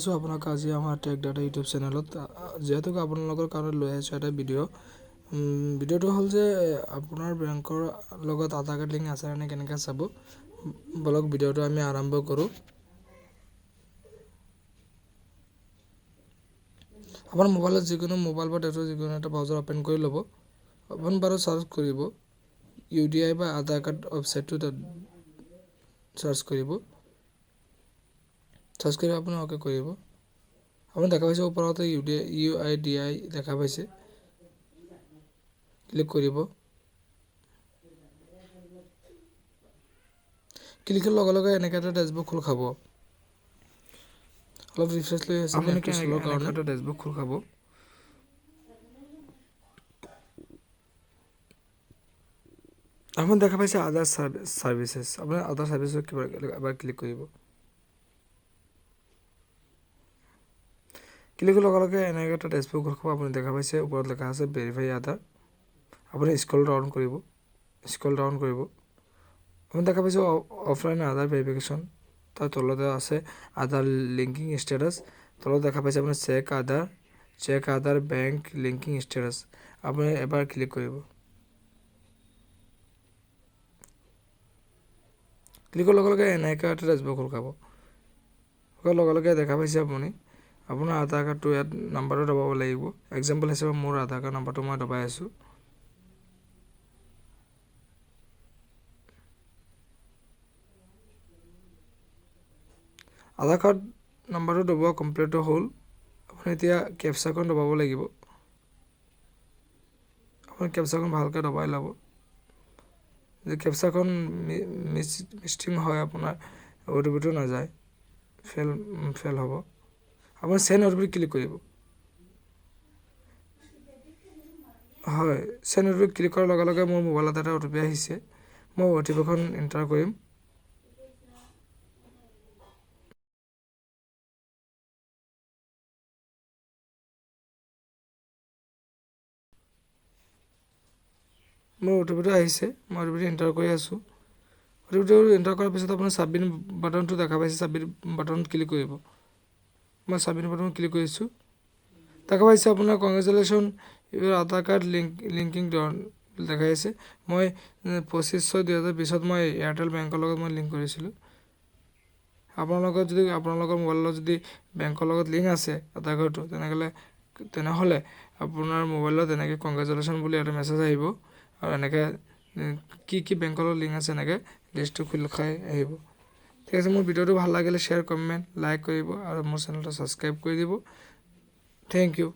আছোঁ আপোনাক আজি আমাৰ টেক ডাটা ইউটিউব চেনেলত যেহেতু আপোনালোকৰ কাৰণে লৈ আহিছোঁ এটা ভিডিঅ'টো হ'ল যে আপোনাৰ বেংকৰ লগত আধাৰ কাৰ্ড লিংক আছে নে কেনেকৈ চাব বলক ভিডিঅ'টো আমি আৰম্ভ কৰোঁ আপোনাৰ মোবাইলত যিকোনো মোবাইল বা ডেটাৰ যিকোনো এটা ব্ৰাউজাৰ ওপেন কৰি ল'ব ওপেন বাৰত চাৰ্চ কৰিব UDI বা আধাৰ কাৰ্ড ৱেবছাইটটো চাৰ্চ কৰিব আপুনি ওকে কৰিব আপুনি দেখা পাইছে ওপৰতে UIDI দেখা পাইছে ক্লিক কৰিব ক্লিকৰ লগে লগে এনেকৈ এটা ডেশবৰ্ড খোল খাব অলপ ৰিফ্ৰেছ লৈ আছে আপুনি কিছলৰ কাৰণে এটা ডেশবৰ্ড খোল খাব আপুনি দেখা পাইছে আধাৰ সাৰ্ভিসেস আপুনি আধাৰ সাৰ্ভিসেস এবাৰ ক্লিক কৰিব ক্লিকৰ লগে লগে এনেকৈ এটা ডেশবৰ্ড খোল খাব আপুনি দেখা পাইছে ওপৰত লেখা আছে ভেৰিফাই আধাৰ আপুনি স্ক্ৰল ডাউন কৰিব আপুনি দেখা পাইছে অফলাইন আধাৰ ভেৰিফিকেশ্যন তাৰ তলতে আছে আধাৰ লিংকিং ষ্টেটাছ তলত দেখা পাইছে আপুনি চেক আধাৰ বেংক লিংকিং ষ্টেটাছ আপুনি এবাৰ ক্লিক কৰিব ক্লিকৰ লগে লগে এনেকৈ এটা ডেশবৰ্ড খোল খাব লগে লগে দেখা পাইছে আপুনি আপোনাৰ আধাৰ কাৰ্ডটো ইয়াত নাম্বাৰটো দবাব লাগিব এক্সাম্পল হিচাপে মোৰ আধাৰ কাৰ্ড নাম্বাৰটো মই দবাই আছোঁ আধাৰ কাৰ্ড নাম্বাৰটো দবোৱা কমপ্লিট হ'ল আপুনি এতিয়া কেপচাখন দবাব লাগিব আপুনি কেপচাখন ভালকৈ দবাই ল'ব যে কেপচাখন মিষ্টিং হয় আপোনাৰ OTPটো নাযায় ফেল হ'ব আপুনি চেণ্ড OTP ক্লিক কৰিব হয় চেণ্ড OTP ক্লিক কৰাৰ লগে লগে মোৰ মোবাইলত এটা OTP আহিছে মই OTPখন এণ্টাৰ কৰিম মোৰ OTPটো আহিছে মই OTPটো এণ্টাৰ কৰি আছোঁ OTPটো এণ্টাৰ কৰাৰ পিছত আপোনাৰ সাবমিট বাটনটো দেখা পাইছে সাবমিট বাটনত ক্লিক কৰিব মই সাবমিট বাটনত ক্লিক কৰিছোঁ দেখা পাইছে আপোনাৰ কংগ্ৰেচুলেশ্যন ইউৰ আধাৰ কাৰ্ড লিংকিং দেখাই আছে মই 25/6/2020 মই এয়াৰটেল বেংকৰ লগত মই লিংক কৰিছিলোঁ আপোনালোকৰ মোবাইলত যদি বেংকৰ লগত লিংক আছে আধাৰ কাৰ্ডটো তেনেহ'লে আপোনাৰ মোবাইলত এনেকৈ কংগ্ৰেচুলেশ্যন বুলি এটা মেছেজ আহিব আৰু এনেকৈ কি বেংকৰ লগত লিংক আছে এনেকৈ লিষ্টটো খোল খাই আহিব ঠিক আছে মোৰ ভিডিঅ'টো ভাল লাগিলে শ্বেয়াৰ কমেণ্ট লাইক কৰিব আৰু মোৰ চেনেলটো ছাবস্ক্ৰাইব কৰি দিব থেংক ইউ